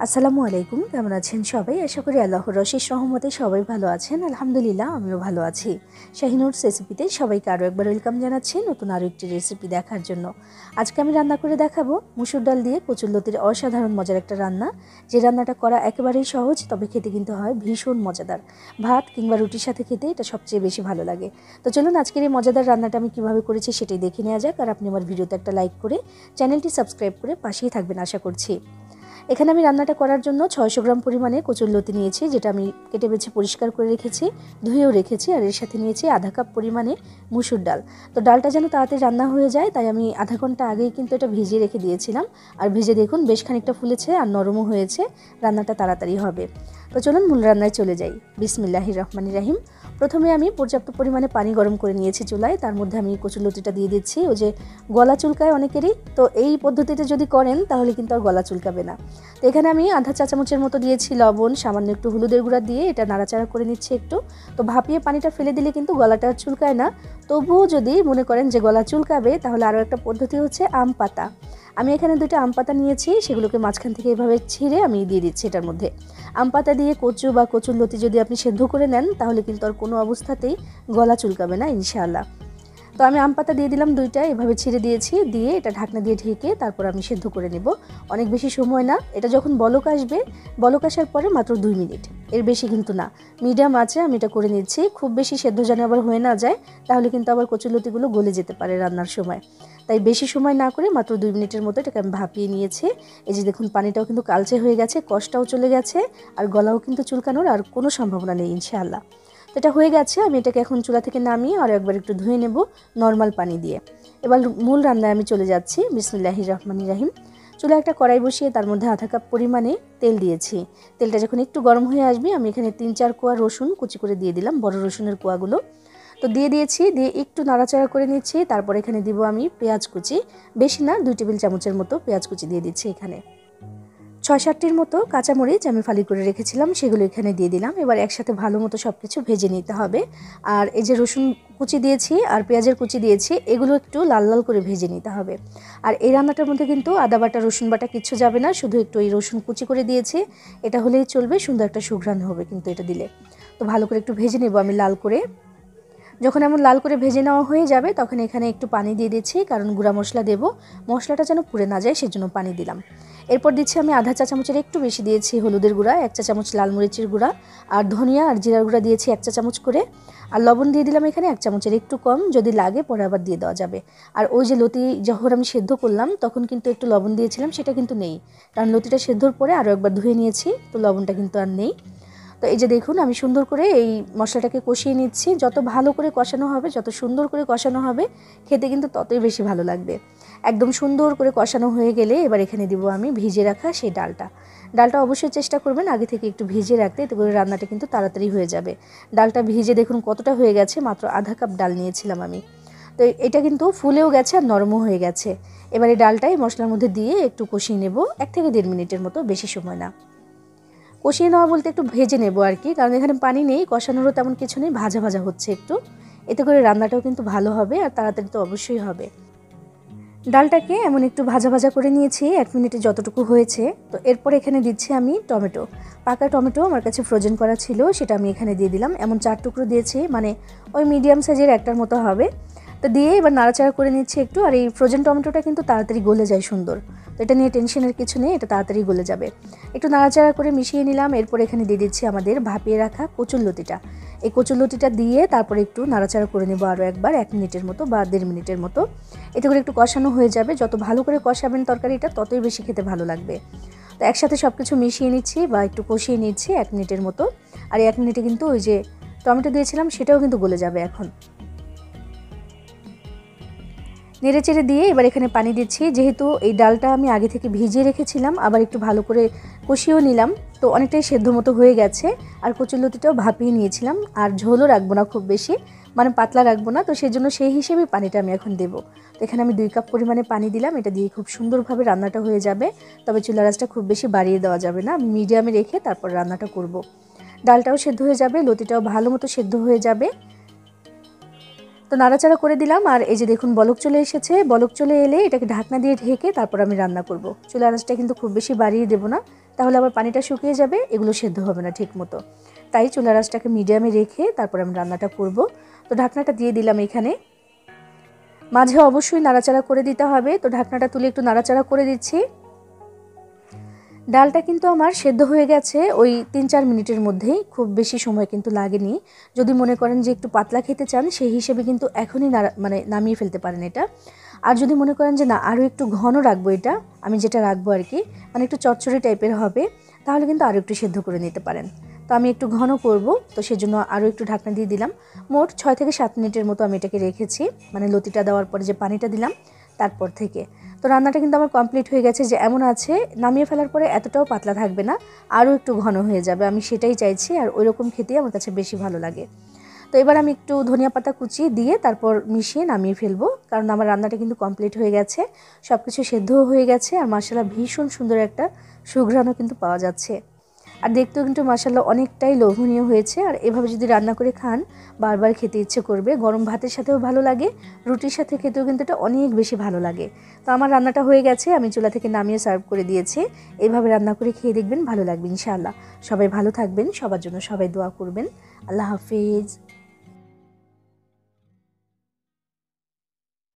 আসসালামু আলাইকুম, কেমন আছেন সবাই? আশা করি আল্লাহর অশেষ রহমতে সবাই ভালো আছেন। আলহামদুলিল্লাহ, আমিও ভালো আছি। শাহিনুরস রেসিপিতে সবাইকে আরও একবার ওয়েলকাম জানাচ্ছি নতুন আরও একটি রেসিপি দেখার জন্য। আজকে আমি রান্না করে দেখাবো মুসুর ডাল দিয়ে কচুরলতির অসাধারণ মজার একটা রান্না। যে রান্নাটা করা একেবারেই সহজ, তবে খেতে কিন্তু হয় ভীষণ মজাদার। ভাত কিংবা রুটির সাথে খেতে এটা সবচেয়ে বেশি ভালো লাগে। তো চলুন আজকের এই মজাদার রান্নাটা আমি কীভাবে করেছি সেটাই দেখে নেওয়া যাক। আর আপনি আমার ভিডিওতে একটা লাইক করে চ্যানেলটি সাবস্ক্রাইব করে পাশেই থাকবেন আশা করছি। এখানে আমি রান্নাটা করার জন্য 600 গ্রাম পরিমাণে কচুরলতি নিয়েছি, যেটা আমি কেটে বেছে পরিষ্কার করে রেখেছি, ধুয়েও রেখেছি। আর এর সাথে নিয়েছি আধা কাপ পরিমাণে মুসুর ডাল। তো ডালটা যেন তাড়াতাড়ি রান্না হয়ে যায়, তাই আমি আধা ঘন্টা আগেই কিন্তু এটা ভিজিয়ে রেখে দিয়েছিলাম। আর ভেজে দেখুন বেশ খানিকটা ফুলেছে আর নরমও হয়েছে, রান্নাটা তাড়াতাড়ি হবে। তো চলুন মূল রান্নায় চলে যাই। বিসমিল্লাহির রহমানির রহিম। প্রথমে আমি পর্যাপ্ত পরিমাণে পানি গরম করে নিয়েছি চুলায়, তার মধ্যে আমি কচুরলতিটা দিয়ে দিচ্ছি। ওই যে গলা চুলকায় অনেকেরই, তো এই পদ্ধতিতে যদি করেন তাহলে কিন্তু আর গলা চুলকাবে না। তো এখানে আমি আধা চা চামচের মতো দিয়েছি লবণ, সামান্য একটু হলুদের গুঁড়া দিয়ে এটা নাড়াচাড়া করে নিচ্ছি একটু। তো ভাপিয়ে পানিটা ফেলে দিলে কিন্তু গলাটা চুলকায় না। তবুও যদি মনে করেন যে গলা চুলকাবে, তাহলে আরও একটা পদ্ধতি হচ্ছে আম পাতা। আমি এখানে 2টা আম পাতা নিয়েছি, সেগুলোকে মাঝখান থেকে এভাবে ছিঁড়ে আমি দিয়ে দিচ্ছি এটার মধ্যে। আম পাতা দিয়ে কচু বা কচুরলতি যদি আপনি সেদ্ধ করে নেন, তাহলে কিন্তু আর কোনো অবস্থাতেই গলা চুলকাবে না ইনশাআল্লাহ। তো আমি আম পাতা দিয়ে দিলাম 2টা, এভাবে ছিঁড়ে দিয়েছি, দিয়ে এটা ঢাকনা দিয়ে ঢেকে তারপর আমি সেদ্ধ করে নেব। অনেক বেশি সময় না, এটা যখন বলক আসবে, বলক আসার পরে মাত্র 2 মিনিট, এর বেশি কিন্তু না। মিডিয়াম আঁচে আমি এটা করে নিচ্ছি। খুব বেশি সেদ্ধ যেন আবার হয়ে না যায়, তাহলে কিন্তু আবার কচুরলতিগুলো গলে যেতে পারে রান্নার সময়। তাই বেশি সময় না করে মাত্র 2 মিনিটের মতো এটাকে আমি ভাপিয়ে নিয়েছি। এই যে দেখুন পানিটাও কিন্তু কালচে হয়ে গেছে, কষটাও চলে গেছে, আর গলাও কিন্তু চুলকানোর আর কোনো সম্ভাবনা নেই ইনশাআল্লাহ। তো এটা হয়ে গেছে, আমি এটাকে এখন চুলা থেকে নামিয়ে আর একবার একটু ধুয়ে নেব নর্মাল পানি দিয়ে। এবার মূল রান্নায় আমি চলে যাচ্ছি। বিসমিল্লাহির রহমানির রহিম। চুলায় একটা কড়াই বসিয়ে তার মধ্যে আধা কাপ পরিমাণে তেল দিয়েছি। তেলটা যখন একটু গরম হয়ে আসবে, আমি এখানে 3-4 কোয়া রসুন কুচি করে দিয়ে দিলাম, বড় রসুনের কোয়াগুলো। তো দিয়ে দিয়েছি, দিয়ে একটু নাড়াচাড়া করে নিচ্ছি। তারপর এখানে দিব আমি পেঁয়াজ কুচি, বেশি না, 2 টেবিল চামচের মতো পেঁয়াজ কুচি দিয়ে দিচ্ছি এখানে। 6-7টির মতো কাঁচামরিচ আমি ফালি করে রেখেছিলাম, সেগুলো এখানে দিয়ে দিলাম। এবার একসাথে ভালো মতো সব কিছু ভেজে নিতে হবে। আর এই যে রসুন কুচি দিয়েছি আর পেঁয়াজের কুচি দিয়েছি, এগুলো একটু লাল লাল করে ভেজে নিতে হবে। আর এই রান্নাটার মধ্যে কিন্তু আদা বাটা রসুন বাটা কিচ্ছু যাবে না, শুধু একটু এই রসুন কুচি করে দিয়েছি, এটা হলেই চলবে। সুন্দর একটা সুঘ্রাণ হবে কিন্তু এটা দিলে। তো ভালো করে একটু ভেজে নেব আমি লাল করে। যখন এমন লাল করে ভেজে নেওয়া হয়ে যাবে, তখন এখানে একটু পানি দিয়ে দিচ্ছি, কারণ গুঁড়া মশলা দেব, মশলাটা যেন পুড়ে না যায় সেজন্য পানি দিলাম। এরপর দিচ্ছি আমি আধা চা চামচের একটু বেশি দিয়েছি হলুদের গুঁড়া, 1 চা চামচ লাল মরিচের গুঁড়া, আর ধনিয়া আর জিরার গুঁড়া দিয়েছি 1 চা চামচ করে। আর লবণ দিয়ে দিলাম এখানে 1 চামচের একটু কম, যদি লাগে পরে আবার দিয়ে দেওয়া যাবে। আর ওই যে লতি যখন আমি সেদ্ধ করলাম, তখন কিন্তু একটু লবণ দিয়েছিলাম, সেটা কিন্তু নেই, কারণ লতিটা সেদ্ধর পরে আরও একবার ধুয়ে নিয়েছি, তো লবণটা কিন্তু আর নেই। তো এই যে দেখুন আমি সুন্দর করে এই মশলাটাকে কষিয়ে নিচ্ছি। যত ভালো করে কষানো হবে, যত সুন্দর করে কষানো হবে, খেতে কিন্তু ততই বেশি ভালো লাগবে। একদম সুন্দর করে কষানো হয়ে গেলে এবার এখানে দিব আমি ভিজিয়ে রাখা সেই ডালটা। ডালটা অবশ্যই চেষ্টা করবেন আগে থেকে একটু ভিজিয়ে রাখতে, এতে করে রান্নাটা কিন্তু তাড়াতাড়ি হয়ে যাবে। ডালটা ভিজে দেখুন কতটা হয়ে গেছে, মাত্র আধা কাপ ডাল নিয়েছিলাম আমি। তো এটা কিন্তু ফুলেও গেছে আর নরমও হয়ে গেছে। এবার এই ডালটাই মশলার মধ্যে দিয়ে একটু কষিয়ে নেব, 1 থেকে 1.5 মিনিটের মতো, বেশি সময় না। কষিয়ে নেওয়া বলতে একটু ভেজে নেব আর কি, কারণ এখানে পানি নেই, কষানোরও তেমন কিছু নেই, ভাজা ভাজা হচ্ছে একটু। এতে করে রান্নাটাও কিন্তু ভালো হবে আর তাড়াতাড়ি তো অবশ্যই হবে। ডালটাকে এমন একটু ভাজা ভাজা করে নিয়েছি 1 মিনিটে যতটুকু হয়েছে। তো এরপর এখানে দিচ্ছি আমি টমেটো। পাকা টমেটো আমার কাছে ফ্রোজেন করা ছিল, সেটা আমি এখানে দিয়ে দিলাম। এমন 4 টুকরো দিয়েছি, মানে ওই মিডিয়াম সাইজের একটার মতো হবে। তো দিয়ে এবার নাড়াচাড়া করে নিচ্ছি একটু। আর এই ফ্রোজেন টমেটোটা কিন্তু তাড়াতাড়ি গলে যায় সুন্দর, তো এটা নিয়ে টেনশনের কিছু নেই, এটা তাড়াতাড়ি গলে যাবে। একটু নাড়াচাড়া করে মিশিয়ে নিলাম। এরপর এখানে দিয়ে দিচ্ছি আমাদের ভাপিয়ে রাখা কচুরলতিটা। এই কচুরলতিটা দিয়ে তারপরে একটু নাড়াচাড়া করে নেব আরও একবার, 1 মিনিটের মতো বা 1.5 মিনিটের মতো। এতে করে একটু কষানো হয়ে যাবে। যত ভালো করে কষাবেন তরকারিটা, ততই বেশি খেতে ভালো লাগবে। তো একসাথে সব কিছু মিশিয়ে নিচ্ছি বা একটু কষিয়ে নিচ্ছি 1 মিনিটের মতো। আর 1 মিনিটে কিন্তু ওই যে টমেটো দিয়েছিলাম সেটাও কিন্তু গলে যাবে এখন। নেড়েচেড়ে দিয়ে এবার এখানে পানি দিচ্ছি। যেহেতু এই ডালটা আমি আগে থেকে ভিজিয়ে রেখেছিলাম, আবার একটু ভালো করে কষিয়েও নিলাম, তো অনেকটাই সেদ্ধ মতো হয়ে গেছে। আর কচুরলতিটাও ভাপিয়ে নিয়েছিলাম, আর ঝোলও রাখবো না খুব বেশি, মানে পাতলা রাখবো না, তো সেই জন্য সেই হিসেবেই পানিটা আমি এখন দেবো। তো এখানে আমি 2 কাপ পরিমাণে পানি দিলাম, এটা দিয়ে খুব সুন্দরভাবে রান্নাটা হয়ে যাবে। তবে চুলার আঁচটা খুব বেশি বাড়িয়ে দেওয়া যাবে না, আমি মিডিয়ামে রেখে তারপর রান্নাটা করব। ডালটাও সেদ্ধ হয়ে যাবে, লতিটাও ভালো মতো সেদ্ধ হয়ে যাবে। তো নাড়াচাড়া করে দিলাম, আর এই যে দেখুন বলক চলে এসেছে। বলক চলে এলে এটাকে ঢাকনা দিয়ে ঢেকে তারপর আমি রান্না করব। চুলার আঁচটা কিন্তু খুব বেশি বাড়িয়ে দেবো না, তাহলে আবার পানিটা শুকিয়ে যাবে, এগুলো সেদ্ধ হবে না ঠিক মতো। তাই চুলার আঁচটাকে মিডিয়ামে রেখে তারপর আমি রান্নাটা করব। তো ঢাকনাটা দিয়ে দিলাম এখানে। মাঝে অবশ্যই নাড়াচাড়া করে দিতে হবে। তো ঢাকনাটা তুলে একটু নাড়াচাড়া করে দিচ্ছি। ডালটা কিন্তু আমার সেদ্ধ হয়ে গেছে ওই 3-4 মিনিটের মধ্যেই, খুব বেশি সময় কিন্তু লাগেনি। যদি মনে করেন যে একটু পাতলা খেতে চান সেই হিসেবে কিন্তু এখনই নামিয়ে ফেলতে পারেন এটা। আর যদি মনে করেন যে না আরও একটু ঘন রাখবো এটা, আমি যেটা রাখবো আর কি, মানে একটু চচ্চড়ি টাইপের হবে, তাহলে কিন্তু আরও একটু সেদ্ধ করে নিতে পারেন। তো আমি একটু ঘন করব, তো সেজন্য আরও একটু ঢাকনা দিয়ে দিলাম। মোট 6 থেকে 7 মিনিটের মতো আমি এটাকে রেখেছি, মানে লতিটা দেওয়ার পরে যে পানিটা দিলাম তারপর থেকে। তো রান্নাটা কিন্তু আমার কমপ্লিট হয়ে গেছে, যে এমন আছে নামিয়ে ফেলার পরে এতটাও পাতলা থাকবে না, আরও একটু ঘন হয়ে যাবে, আমি সেটাই চাইছি। আর ওই রকম খেতেই আমার কাছে বেশি ভালো লাগে। তো এবার আমি একটু ধনিয়া পাতা কুচি দিয়ে তারপর মিশিয়ে নামিয়ে ফেলবো, কারণ আমার রান্নাটা কিন্তু কমপ্লিট হয়ে গেছে, সব কিছু সেদ্ধও হয়ে গেছে, আর মাশাআল্লাহ ভীষণ সুন্দর একটা সুঘ্রাণও কিন্তু পাওয়া যাচ্ছে। আর দেখতেও কিন্তু মাশাআল্লাহ অনেকটাই লোভনীয় হয়েছে। আর এভাবে যদি রান্না করে খান বারবার খেতে ইচ্ছে করবে। গরম ভাতের সাথেও ভালো লাগে, রুটির সাথে খেতেও কিন্তু এটা অনেক বেশি ভালো লাগে। তো আমার রান্নাটা হয়ে গেছে, আমি চুলা থেকে নামিয়ে সার্ভ করে দিয়েছি। এইভাবে রান্না করে খেয়ে দেখবেন, ভালো লাগবে ইনশাআল্লাহ। সবাই ভালো থাকবেন, সবার জন্য সবাই দোয়া করবেন। আল্লাহ হাফিজ।